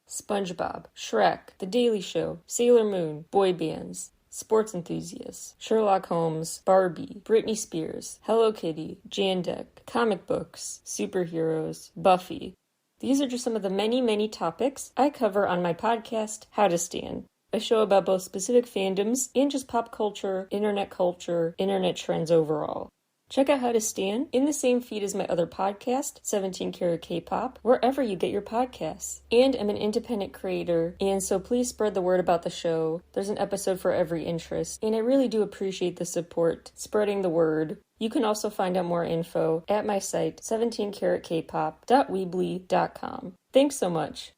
SpongeBob, Shrek, The Daily Show, Sailor Moon, boy bands, sports enthusiasts, Sherlock Holmes, Barbie, Britney Spears, Hello Kitty, Jandek, comic books, superheroes, Buffy. These are just some of the many, many topics I cover on my podcast, How to Stan, a show about both specific fandoms and just pop culture, internet trends overall. Check out How to Stan in the same feed as my other podcast, 17 Karat K-Pop, wherever you get your podcasts. And I'm an independent creator, and so please spread the word about the show. There's an episode for every interest, and I really do appreciate the support, spreading the word. You can also find out more info at my site, 17karatkpop.weebly.com. Thanks so much.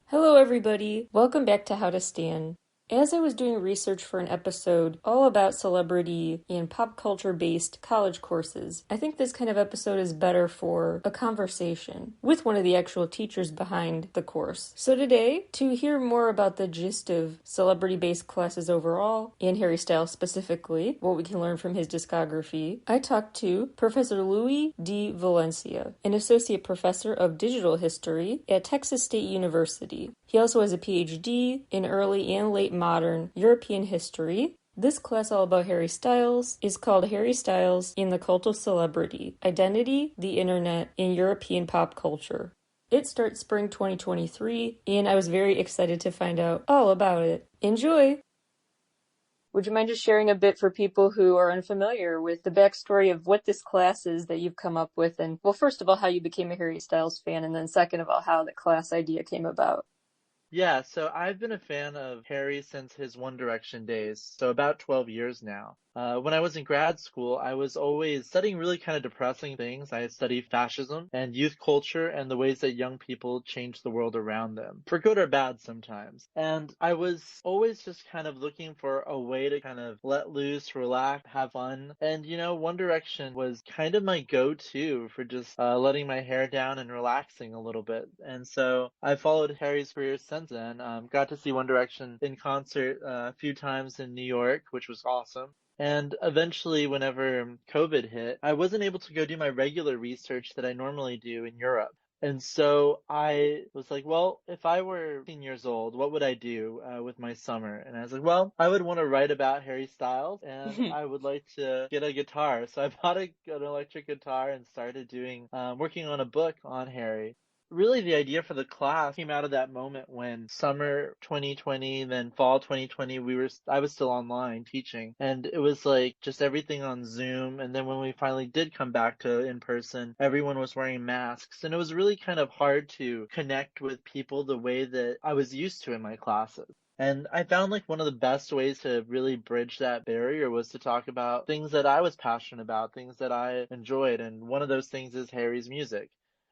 Hello everybody, welcome back to How to Stan. As I was doing research for an episode all about celebrity and pop culture-based college courses, I think this kind of episode is better for a conversation with one of the actual teachers behind the course. So today, to hear more about the gist of celebrity-based classes overall, and Harry Styles specifically, what we can learn from his discography, I talked to Professor Louis D. Valencia, an associate professor of digital history at Texas State University. He also has a PhD in early and late modern European history. This class all about Harry Styles is called Harry Styles in the Cult of Celebrity, Identity, the Internet, and European Pop Culture. It starts spring 2023, and I was very excited to find out all about it. Enjoy! Would you mind just sharing a bit for people who are unfamiliar with the backstory of what this class is that you've come up with, and, well, first of all, how you became a Harry Styles fan, and then second of all, how the class idea came about? Yeah, so I've been a fan of Harry since his One Direction days, so about 12 years now. When I was in grad school, I was always studying really kind of depressing things. I studied fascism and youth culture and the ways that young people change the world around them, for good or bad sometimes. And I was always just kind of looking for a way to kind of let loose, relax, have fun. And, One Direction was kind of my go-to for just letting my hair down and relaxing a little bit. And so I followed Harry's career since then. Got to see One Direction in concert a few times in New York, which was awesome. And eventually, whenever COVID hit, I wasn't able to go do my regular research that I normally do in Europe. And so I was like, well, if I were 15 years old, what would I do with my summer? And I was like, well, I would want to write about Harry Styles and I would like to get a guitar. So I bought an electric guitar and started working on a book on Harry. Really, the idea for the class came out of that moment when summer 2020, then fall 2020, I was still online teaching, and it was like just everything on Zoom. And then when we finally did come back to in person, everyone was wearing masks, and it was really kind of hard to connect with people the way that I was used to in my classes. And I found like one of the best ways to really bridge that barrier was to talk about things that I was passionate about, things that I enjoyed. And one of those things is Harry's music.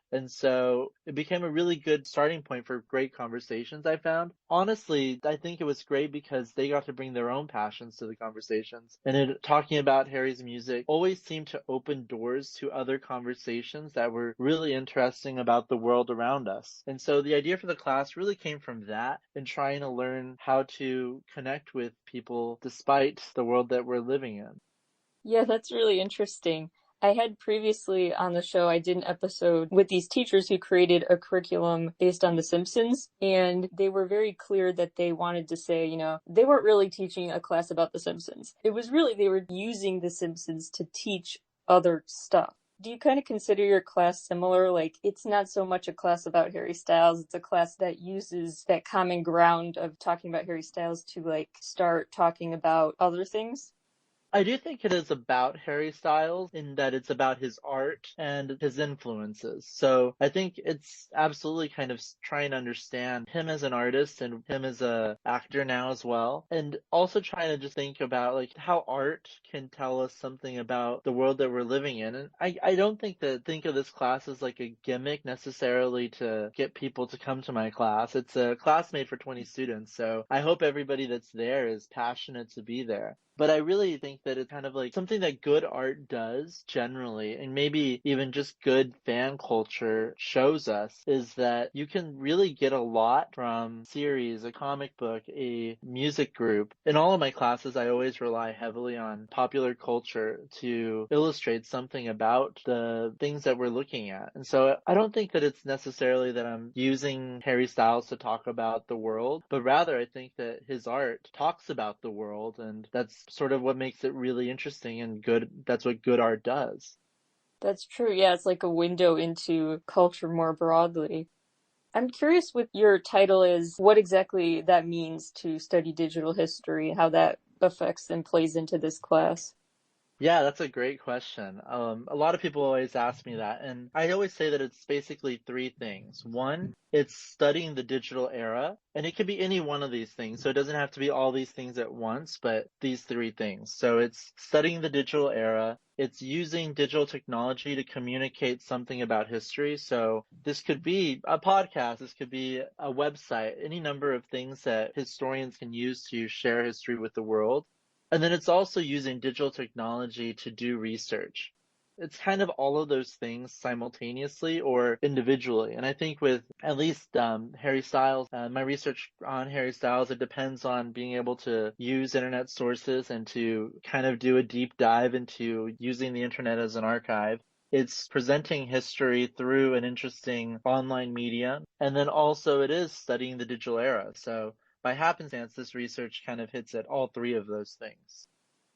And so it became a really good starting point for great conversations, I found. Honestly, I think it was great because they got to bring their own passions to the conversations. And talking about Harry's music always seemed to open doors to other conversations that were really interesting about the world around us. And so the idea for the class really came from that and trying to learn how to connect with people despite the world that we're living in. Yeah, that's really interesting. I had previously on the show, I did an episode with these teachers who created a curriculum based on The Simpsons, and they were very clear that they wanted to say, they weren't really teaching a class about The Simpsons. It was really, they were using The Simpsons to teach other stuff. Do you kind of consider your class similar? Like, it's not so much a class about Harry Styles, it's a class that uses that common ground of talking about Harry Styles to, start talking about other things? I do think it is about Harry Styles in that it's about his art and his influences. So I think it's absolutely kind of trying to understand him as an artist and him as a actor now as well. And also trying to just think about like how art can tell us something about the world that we're living in. And I don't think of this class as like a gimmick necessarily to get people to come to my class. It's a class made for 20 students. So I hope everybody that's there is passionate to be there. But I really think that it's kind of like something that good art does generally, and maybe even just good fan culture shows us, is that you can really get a lot from series, a comic book, a music group. In all of my classes, I always rely heavily on popular culture to illustrate something about the things that we're looking at. And so I don't think that it's necessarily that I'm using Harry Styles to talk about the world, but rather I think that his art talks about the world, and that's sort of what makes it really interesting and good. That's what good art does. That's true. Yeah, it's like a window into culture more broadly. I'm curious what your title is, what exactly that means to study digital history, how that affects and plays into this class. Yeah, that's a great question. A lot of people always ask me that, and I always say that it's basically three things. One, it's studying the digital era, and it could be any one of these things. So it doesn't have to be all these things at once, but these three things. So it's studying the digital era. It's using digital technology to communicate something about history. So this could be a podcast, this could be a website, any number of things that historians can use to share history with the world. And then it's also using digital technology to do research. It's kind of all of those things simultaneously or individually. And I think with at least Harry Styles, my research on Harry Styles, it depends on being able to use internet sources and to kind of do a deep dive into using the internet as an archive. It's presenting history through an interesting online media. And then also it is studying the digital era. So by happenstance, this research kind of hits at all three of those things.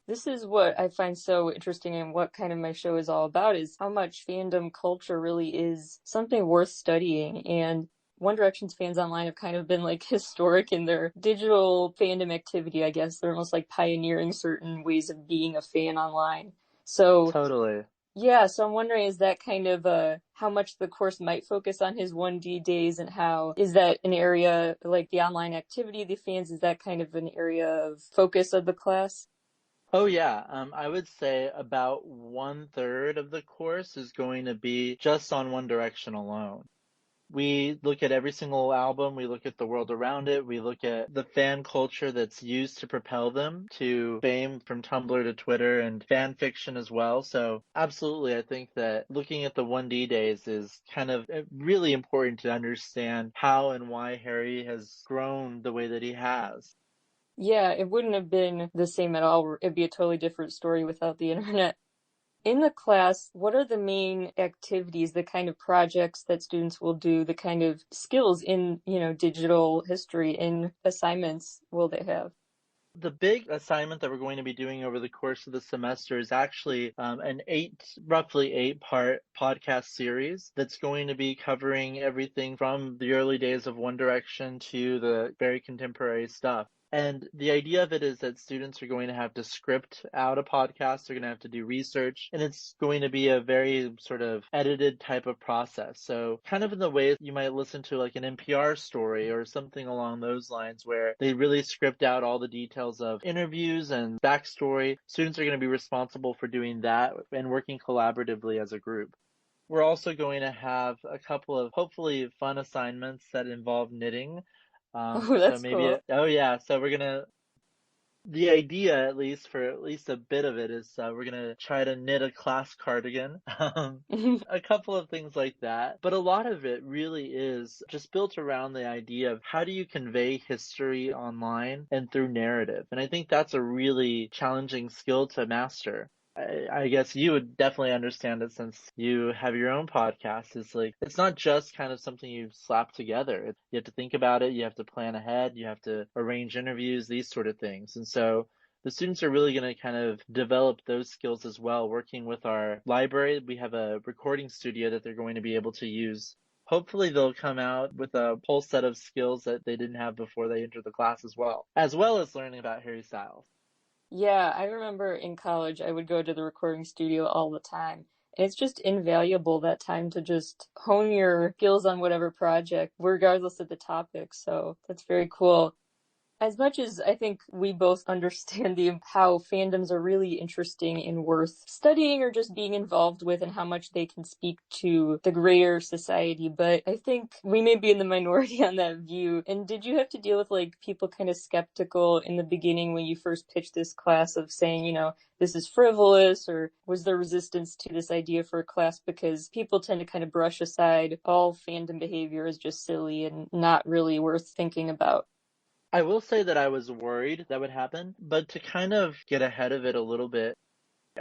This is what I find so interesting and what kind of my show is all about is how much fandom culture really is something worth studying. And One Direction's fans online have kind of been like historic in their digital fandom activity, I guess. They're almost like pioneering certain ways of being a fan online. So Totally. yeah, so I'm wondering, is that kind of how much the course might focus on his 1D days, and how is that an area like the online activity, the fans, is that kind of an area of focus of the class? Oh yeah, I would say about one third of the course is going to be just on One Direction alone. We look at every single album, we look at the world around it, we look at the fan culture that's used to propel them to fame from Tumblr to Twitter and fan fiction as well. So absolutely, I think that looking at the 1D days is kind of really important to understand how and why Harry has grown the way that he has. Yeah, it wouldn't have been the same at all. It'd be a totally different story without the internet. In the class, what are the main activities, the kind of projects that students will do, the kind of skills in, digital history in assignments will they have? The big assignment that we're going to be doing over the course of the semester is actually roughly 8-part podcast series that's going to be covering everything from the early days of One Direction to the very contemporary stuff. And the idea of it is that students are going to have to script out a podcast, they're going to have to do research, and it's going to be a very sort of edited type of process. So kind of in the way you might listen to like an NPR story or something along those lines where they really script out all the details of interviews and backstory. Students are going to be responsible for doing that and working collaboratively as a group. We're also going to have a couple of hopefully fun assignments that involve knitting. Oh, So that's maybe, cool. oh yeah, so we're gonna, the idea, at least for at least a bit of it, is we're gonna try to knit a class cardigan. A couple of things like that. But a lot of it really is just built around the idea of how do you convey history online and through narrative. And I think that's a really challenging skill to master. I guess you would definitely understand it since you have your own podcast. It's like, it's not just kind of something you slap together. You have to think about it. You have to plan ahead. You have to arrange interviews, these sort of things. And so the students are really going to kind of develop those skills as well. Working with our library, we have a recording studio that they're going to be able to use. Hopefully they'll come out with a whole set of skills that they didn't have before they entered the class as well as learning about Harry Styles. Yeah, I remember in college I would go to the recording studio all the time. And it's just invaluable that time to just hone your skills on whatever project, regardless of the topic. So that's very cool. As much as I think we both understand how fandoms are really interesting and worth studying or just being involved with and how much they can speak to the greater society, but I think we may be in the minority on that view. And did you have to deal with like people kind of skeptical in the beginning when you first pitched this class of saying, this is frivolous, or was there resistance to this idea for a class because people tend to kind of brush aside all fandom behavior as just silly and not really worth thinking about? I will say that I was worried that would happen, but to kind of get ahead of it a little bit,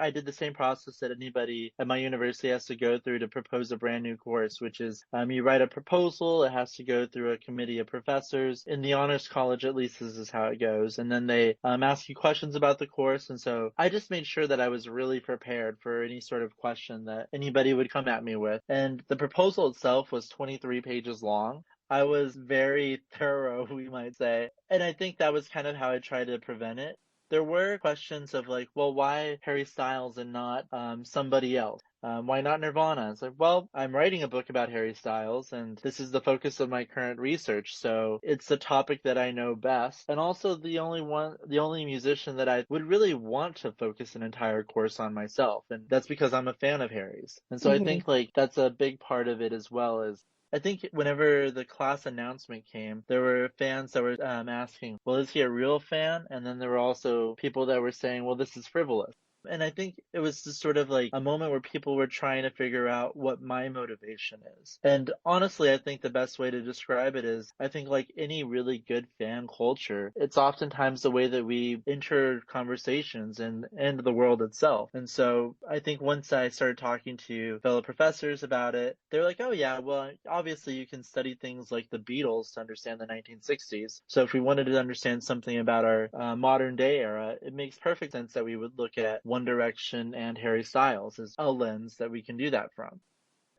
I did the same process that anybody at my university has to go through to propose a brand new course, which is you write a proposal, it has to go through a committee of professors. In the honors college, at least this is how it goes. And then they ask you questions about the course. And so I just made sure that I was really prepared for any sort of question that anybody would come at me with. And the proposal itself was 23 pages long. I was very thorough, we might say. And I think that was kind of how I tried to prevent it. There were questions of like, well, why Harry Styles and not somebody else? Why not Nirvana? It's like, well, I'm writing a book about Harry Styles, and this is the focus of my current research, so it's the topic that I know best, and also the only musician that I would really want to focus an entire course on myself, and that's because I'm a fan of Harry's. And so I think like that's a big part of it as well. As I think whenever the class announcement came, there were fans that were asking, well, is he a real fan? And then there were also people that were saying, well, this is frivolous. And I think it was just sort of like a moment where people were trying to figure out what my motivation is. And honestly, I think the best way to describe it is I think like any really good fan culture, it's oftentimes the way that we enter conversations and the world itself. And so I think once I started talking to fellow professors about it, they're like, oh yeah, well, obviously you can study things like the Beatles to understand the 1960s. So if we wanted to understand something about our modern day era, it makes perfect sense that we would look at One Direction and Harry Styles as a lens that we can do that from.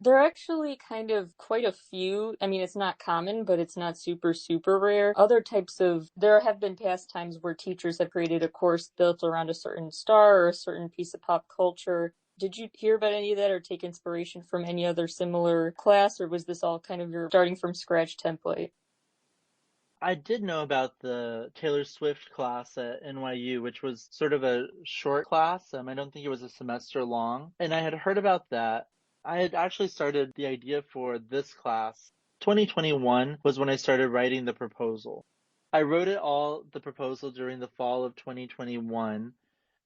There are actually kind of quite a few. I mean, it's not common, but it's not super, super rare. There have been past times where teachers have created a course built around a certain star or a certain piece of pop culture. Did you hear about any of that or take inspiration from any other similar class, or was this all kind of your starting from scratch template? I did know about the Taylor Swift class at NYU, which was sort of a short class. I don't think it was a semester long. And I had heard about that. I had actually started the idea for this class. 2021 was when I started writing the proposal. I wrote the proposal during the fall of 2021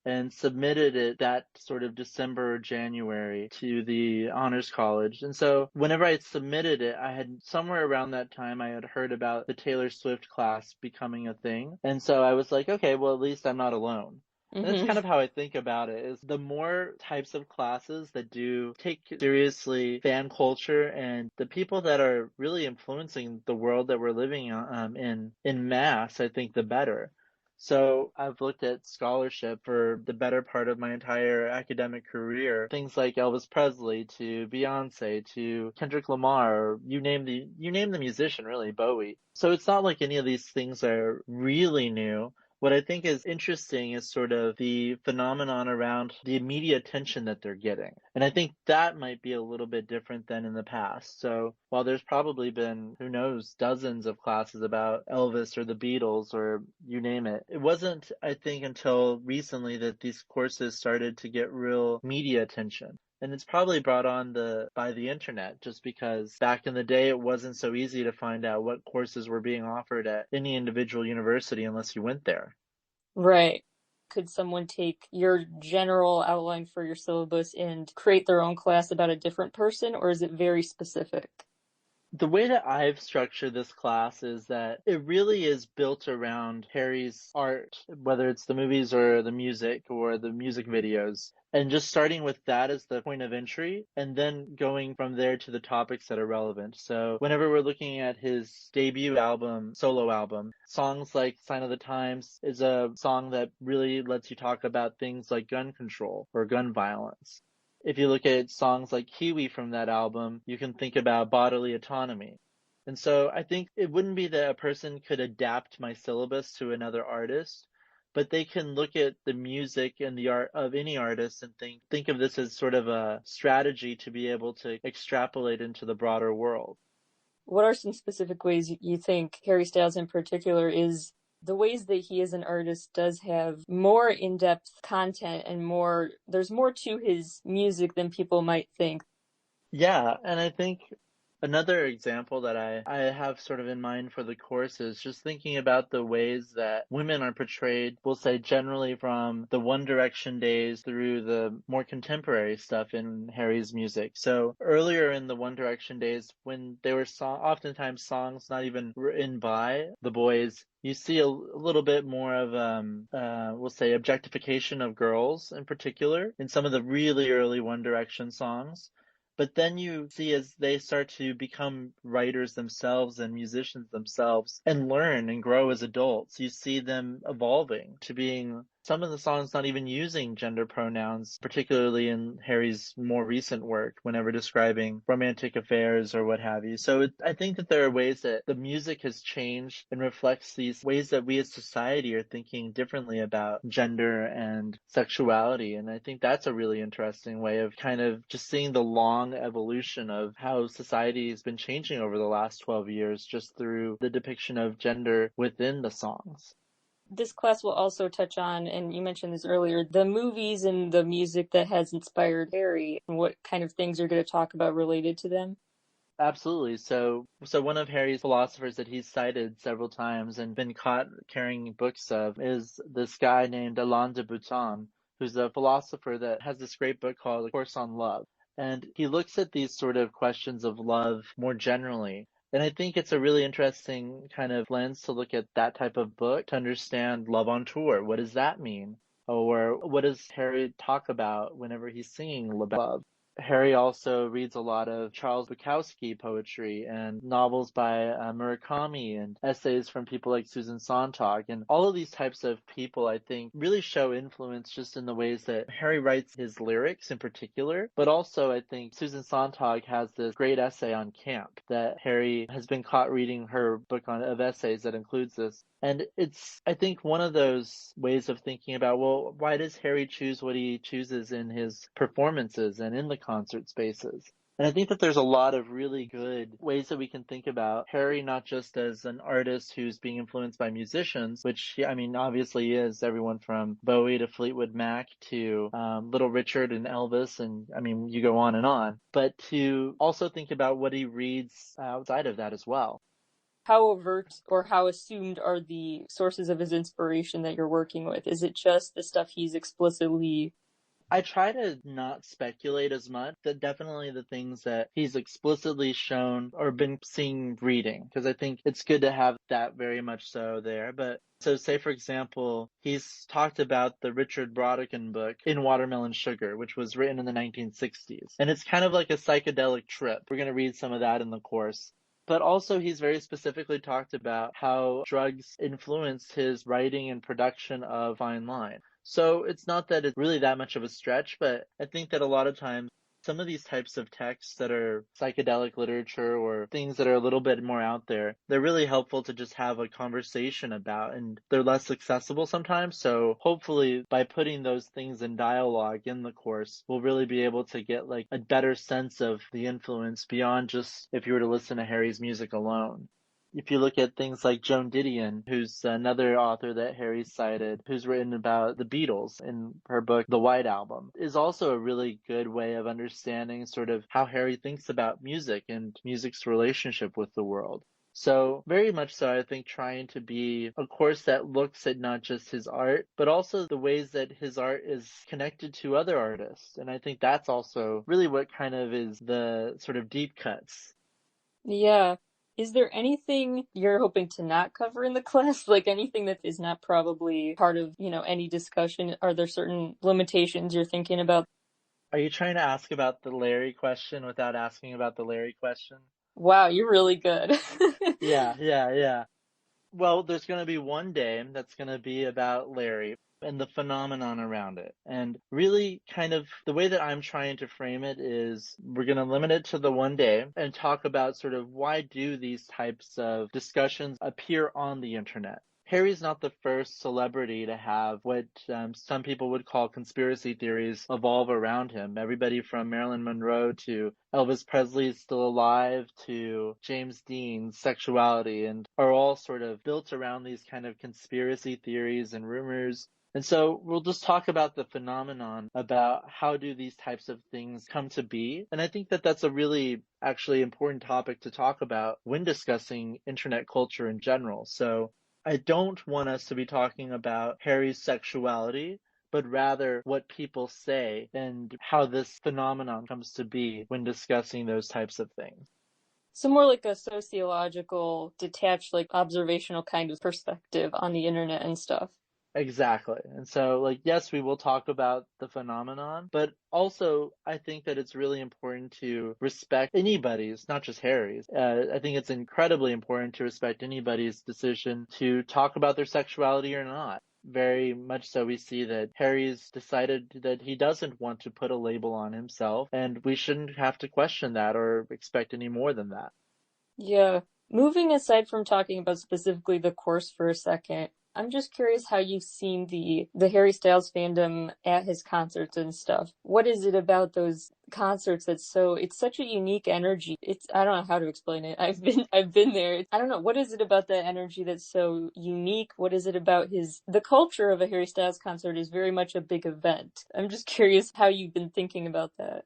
and submitted it that sort of December or January to the Honors College. And so whenever I submitted it, I had somewhere around that time, I had heard about the Taylor Swift class becoming a thing. And so I was like, okay, well, at least I'm not alone. And that's kind of how I think about it is the more types of classes that do take seriously fan culture and the people that are really influencing the world that we're living in mass, I think the better. So I've looked at scholarship for the better part of my entire academic career. Things like Elvis Presley to Beyonce to Kendrick Lamar, you name the musician really, Bowie. So it's not like any of these things are really new. What I think is interesting is sort of the phenomenon around the media attention that they're getting. And I think that might be a little bit different than in the past. So while there's probably been, who knows, dozens of classes about Elvis or the Beatles or you name it, it wasn't, I think, until recently that these courses started to get real media attention. And it's probably brought on by the internet, just because back in the day it wasn't so easy to find out what courses were being offered at any individual university unless you went there. Right. Could someone take your general outline for your syllabus and create their own class about a different person, or is it very specific? The way that I've structured this class is that it really is built around Harry's art, whether it's the movies or the music videos, and just starting with that as the point of entry and then going from there to the topics that are relevant. So whenever we're looking at his debut album, solo album, songs like Sign of the Times is a song that really lets you talk about things like gun control or gun violence. If you look at songs like Kiwi from that album, you can think about bodily autonomy. And so I think it wouldn't be that a person could adapt my syllabus to another artist, but they can look at the music and the art of any artist and think of this as sort of a strategy to be able to extrapolate into the broader world. What are some specific ways you think Harry Styles in particular is the ways that he as an artist does have more in-depth content and there's more to his music than people might think. Yeah, and I think another example that I have sort of in mind for the course is just thinking about the ways that women are portrayed, we'll say generally from the One Direction days through the more contemporary stuff in Harry's music. So earlier in the One Direction days, when they were oftentimes songs not even written by the boys, you see a little bit more of, we'll say, objectification of girls in particular in some of the really early One Direction songs. But then you see as they start to become writers themselves and musicians themselves and learn and grow as adults, you see them evolving to being some of the songs not even using gender pronouns, particularly in Harry's more recent work, whenever describing romantic affairs or what have you. So I think that there are ways that the music has changed and reflects these ways that we as society are thinking differently about gender and sexuality. And I think that's a really interesting way of kind of just seeing the long evolution of how society has been changing over the last 12 years just through the depiction of gender within the songs. This class will also touch on, and you mentioned this earlier, the movies and the music that has inspired Harry and what kind of things you're going to talk about related to them. Absolutely. So one of Harry's philosophers that he's cited several times and been caught carrying books of is this guy named Alain de Botton, who's a philosopher that has this great book called A Course on Love. And he looks at these sort of questions of love more generally. And I think it's a really interesting kind of lens to look at that type of book to understand love on tour. What does that mean? Or what does Harry talk about whenever he's singing about love? Harry also reads a lot of Charles Bukowski poetry and novels by Murakami and essays from people like Susan Sontag. And all of these types of people, I think, really show influence just in the ways that Harry writes his lyrics in particular. But also, I think Susan Sontag has this great essay on camp that Harry has been caught reading her book of essays that includes this. And it's, I think, one of those ways of thinking about, well, why does Harry choose what he chooses in his performances and in the concert spaces? And I think that there's a lot of really good ways that we can think about Harry not just as an artist who's being influenced by musicians, which, I mean, obviously is everyone from Bowie to Fleetwood Mac to Little Richard and Elvis, and I mean, you go on, but to also think about what he reads outside of that as well. How overt or how assumed are the sources of his inspiration that you're working with? Is it just the stuff he's explicitly... I try to not speculate as much, that definitely the things that he's explicitly shown or been seen reading, because I think it's good to have that very much so there. But so say, for example, he's talked about the Richard Brautigan book In Watermelon Sugar, which was written in the 1960s. And it's kind of like a psychedelic trip. We're going to read some of that in the course. But also he's very specifically talked about how drugs influenced his writing and production of Fine Line. So it's not that it's really that much of a stretch, but I think that a lot of times some of these types of texts that are psychedelic literature or things that are a little bit more out there, they're really helpful to just have a conversation about, and they're less accessible sometimes. So hopefully by putting those things in dialogue in the course, we'll really be able to get like a better sense of the influence beyond just if you were to listen to Harry's music alone. If you look at things like Joan Didion, who's another author that Harry cited, who's written about the Beatles in her book, The White Album, is also a really good way of understanding sort of how Harry thinks about music and music's relationship with the world. So very much so, I think trying to be a course that looks at not just his art, but also the ways that his art is connected to other artists. And I think that's also really what kind of is the sort of deep cuts. Yeah. Is there anything you're hoping to not cover in the class? Like anything that is not probably part of, any discussion? Are there certain limitations you're thinking about? Are you trying to ask about the Larry question without asking about the Larry question? Wow, you're really good. Yeah. Well, there's going to be one day that's going to be about Larry and the phenomenon around it. And really kind of the way that I'm trying to frame it is we're going to limit it to the one day and talk about sort of why do these types of discussions appear on the internet? Harry's not the first celebrity to have what some people would call conspiracy theories evolve around him. Everybody from Marilyn Monroe to Elvis Presley's still alive to James Dean's sexuality and are all sort of built around these kind of conspiracy theories and rumors. And so we'll just talk about the phenomenon about how do these types of things come to be. And I think that that's a really actually important topic to talk about when discussing internet culture in general. So I don't want us to be talking about Harry's sexuality, but rather what people say and how this phenomenon comes to be when discussing those types of things. So more like a sociological, detached, like observational kind of perspective on the internet and stuff. Exactly. And so, like, yes, we will talk about the phenomenon, but also I think that it's really important to respect anybody's, not just Harry's. I think it's incredibly important to respect anybody's decision to talk about their sexuality or not. Very much so, we see that Harry's decided that he doesn't want to put a label on himself, and we shouldn't have to question that or expect any more than that. Yeah. Moving aside from talking about specifically the course for a second, I'm just curious how you've seen the Harry Styles fandom at his concerts and stuff. What is it about those concerts that's so it's such a unique energy. It's I don't know how to explain it. I've been there. I don't know what is it about that energy that's so unique? What is it about his the culture of a Harry Styles concert is very much a big event. I'm just curious how you've been thinking about that.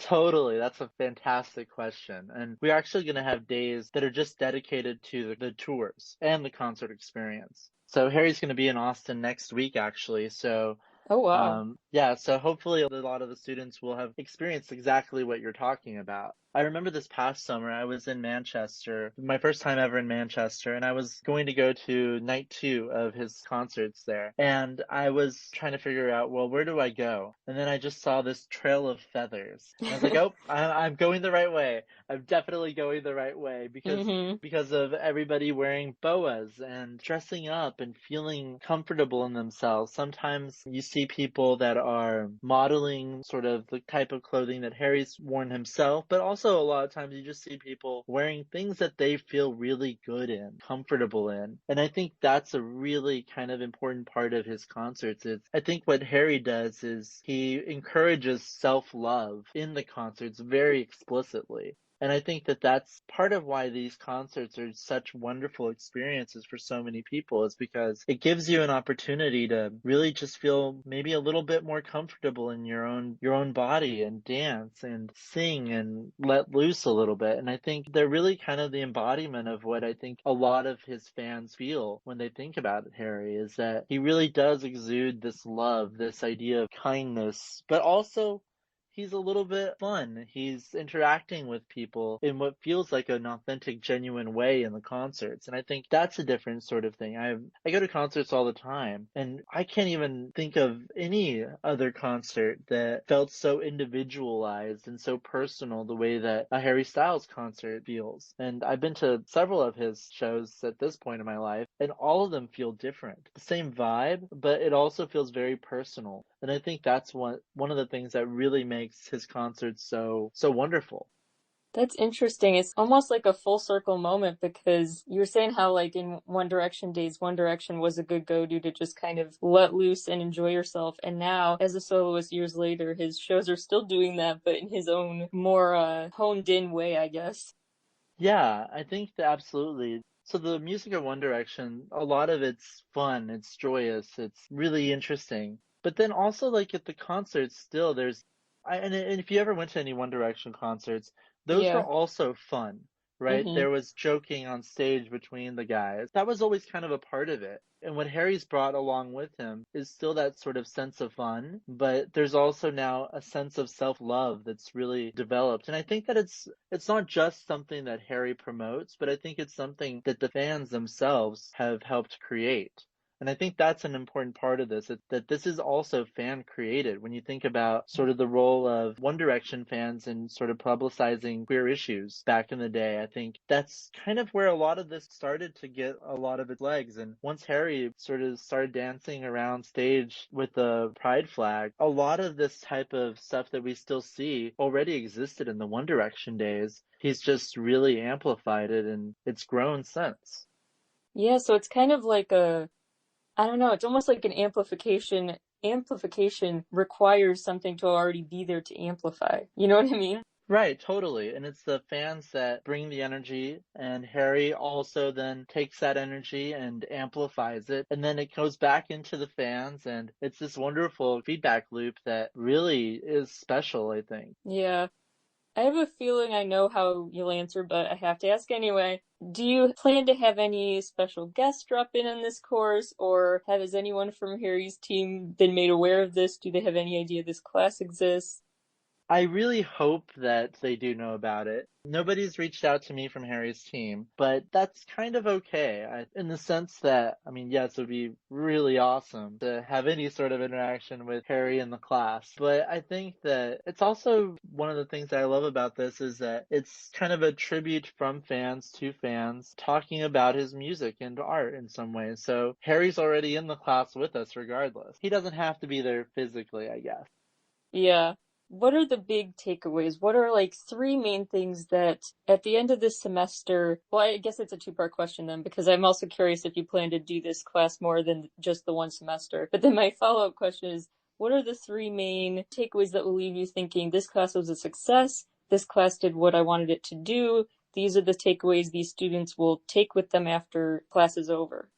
Totally. That's a fantastic question. And we're actually going to have days that are just dedicated to the tours and the concert experience. So Harry's going to be in Austin next week, actually. So Oh wow. yeah, so hopefully a lot of the students will have experienced exactly what you're talking about. I remember this past summer, I was in Manchester, my first time ever in Manchester, and I was going to go to night two of his concerts there. And I was trying to figure out, well, where do I go? And then I just saw this trail of feathers. And I was like, oh, I'm going the right way. I'm definitely going the right way Mhm. because of everybody wearing boas and dressing up and feeling comfortable in themselves. Sometimes you see people that are modeling sort of the type of clothing that Harry's worn himself, but also a lot of times you just see people wearing things that they feel really good in, comfortable in. And I think that's a really kind of important part of his concerts. I think what Harry does is he encourages self-love in the concerts very explicitly. And I think that that's part of why these concerts are such wonderful experiences for so many people is because it gives you an opportunity to really just feel maybe a little bit more comfortable in your own body and dance and sing and let loose a little bit. And I think they're really kind of the embodiment of what I think a lot of his fans feel when they think about Harry is that he really does exude this love, this idea of kindness, but also he's a little bit fun. He's interacting with people in what feels like an authentic, genuine way in the concerts. And I think that's a different sort of thing. I go to concerts all the time, and I can't even think of any other concert that felt so individualized and so personal the way that a Harry Styles concert feels. And I've been to several of his shows at this point in my life, and all of them feel different. The same vibe, but it also feels very personal. And I think that's one of the things that really makes his concerts so wonderful. That's interesting. It's almost like a full circle moment because you were saying how, like, in One Direction days, One Direction was a good go-to to just kind of let loose and enjoy yourself. And now, as a soloist years later, his shows are still doing that, but in his own more honed in way, I guess. Yeah, I think that absolutely. So the music of One Direction, a lot of it's fun, it's joyous, it's really interesting. But then also like at the concerts still and if you ever went to any One Direction concerts, those were Yeah. also fun, right? Mm-hmm. There was joking on stage between the guys. That was always kind of a part of it. And what Harry's brought along with him is still that sort of sense of fun, but there's also now a sense of self-love that's really developed. And I think that it's not just something that Harry promotes, but I think it's something that the fans themselves have helped create. And I think that's an important part of this, that this is also fan created. When you think about sort of the role of One Direction fans in sort of publicizing queer issues back in the day, I think that's kind of where a lot of this started to get a lot of its legs. And once Harry sort of started dancing around stage with the pride flag, a lot of this type of stuff that we still see already existed in the One Direction days. He's just really amplified it and it's grown since. Yeah, so it's kind of like I don't know, it's almost like an amplification. Amplification requires something to already be there to amplify. You know what I mean? Right, totally. And it's the fans that bring the energy, and Harry also then takes that energy and amplifies it, and then it goes back into the fans, and it's this wonderful feedback loop that really is special, I think. Yeah. I have a feeling I know how you'll answer, but I have to ask anyway. Do you plan to have any special guests drop in on this course, or has anyone from Harry's team been made aware of this? Do they have any idea this class exists? I really hope that they do know about it. Nobody's reached out to me from Harry's team, but that's kind of okay. In the sense that, I mean, yes, it would be really awesome to have any sort of interaction with Harry in the class. But I think that it's also one of the things that I love about this is that it's kind of a tribute from fans to fans talking about his music and art in some ways. So Harry's already in the class with us regardless. He doesn't have to be there physically, I guess. Yeah. What are the big takeaways? What are like three main things that at the end of this semester, well, I guess it's a two-part question then, because I'm also curious if you plan to do this class more than just the one semester. But then my follow-up question is, what are the three main takeaways that will leave you thinking this class was a success, this class did what I wanted it to do, these are the takeaways these students will take with them after class is over?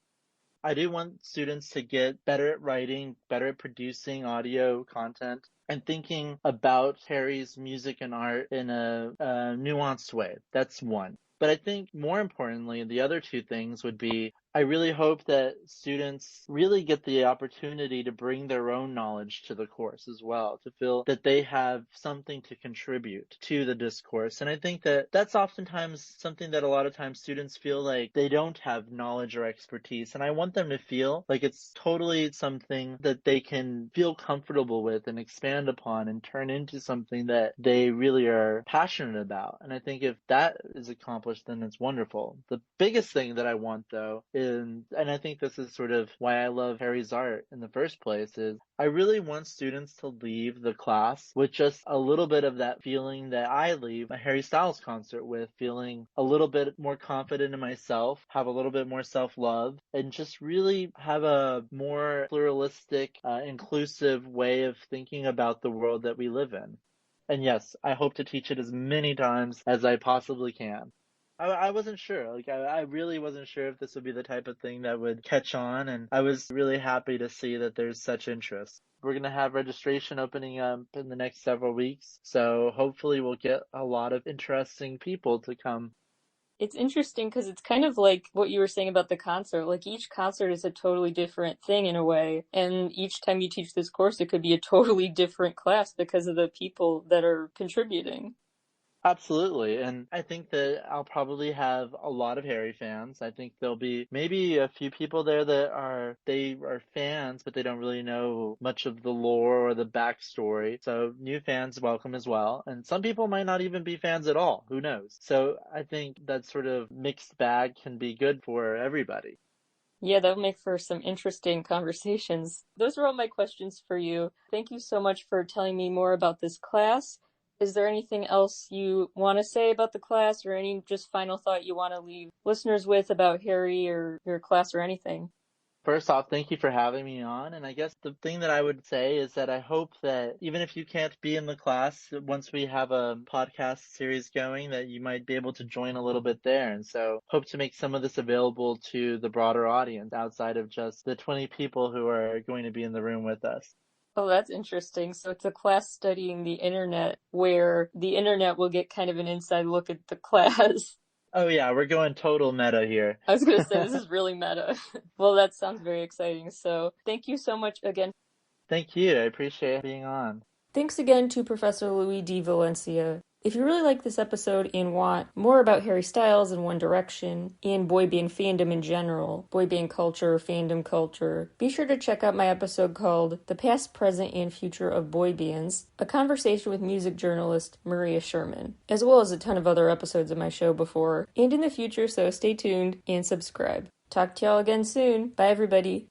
I do want students to get better at writing, better at producing audio content, and thinking about Harry's music and art in a nuanced way. That's one. But I think more importantly, the other two things would be I really hope that students really get the opportunity to bring their own knowledge to the course as well, to feel that they have something to contribute to the discourse. And I think that that's oftentimes something that a lot of times students feel like they don't have knowledge or expertise. And I want them to feel like it's totally something that they can feel comfortable with and expand upon and turn into something that they really are passionate about. And I think if that is accomplished, then it's wonderful. The biggest thing that I want, though, and I think this is sort of why I love Harry's art in the first place, is I really want students to leave the class with just a little bit of that feeling that I leave a Harry Styles concert with, feeling a little bit more confident in myself, have a little bit more self-love, and just really have a more pluralistic, inclusive way of thinking about the world that we live in. And yes, I hope to teach it as many times as I possibly can. I wasn't sure. Like, I really wasn't sure if this would be the type of thing that would catch on, and I was really happy to see that there's such interest. We're going to have registration opening up in the next several weeks, so hopefully we'll get a lot of interesting people to come. It's interesting because it's kind of like what you were saying about the concert. Like each concert is a totally different thing in a way. And each time you teach this course, it could be a totally different class because of the people that are contributing. Absolutely. And I think that I'll probably have a lot of Harry fans. I think there'll be maybe a few people there that they are fans, but they don't really know much of the lore or the backstory. So new fans welcome as well. And some people might not even be fans at all. Who knows? So I think that sort of mixed bag can be good for everybody. Yeah, that'll make for some interesting conversations. Those are all my questions for you. Thank you so much for telling me more about this class. Is there anything else you want to say about the class or any just final thought you want to leave listeners with about Harry or your class or anything? First off, thank you for having me on. And I guess the thing that I would say is that I hope that even if you can't be in the class, once we have a podcast series going, that you might be able to join a little bit there. And so hope to make some of this available to the broader audience outside of just the 20 people who are going to be in the room with us. Oh, that's interesting. So it's a class studying the internet where the internet will get kind of an inside look at the class. Oh yeah, we're going total meta here. I was going to say, this is really meta. Well, that sounds very exciting. So thank you so much again. Thank you. I appreciate being on. Thanks again to Professor Louis D. Valencia. If you really like this episode and want more about Harry Styles and One Direction, and boy band fandom in general, boy band culture, fandom culture, be sure to check out my episode called The Past, Present, and Future of Boy Bands, a conversation with music journalist Maria Sherman, as well as a ton of other episodes of my show before and in the future, so stay tuned and subscribe. Talk to y'all again soon. Bye, everybody.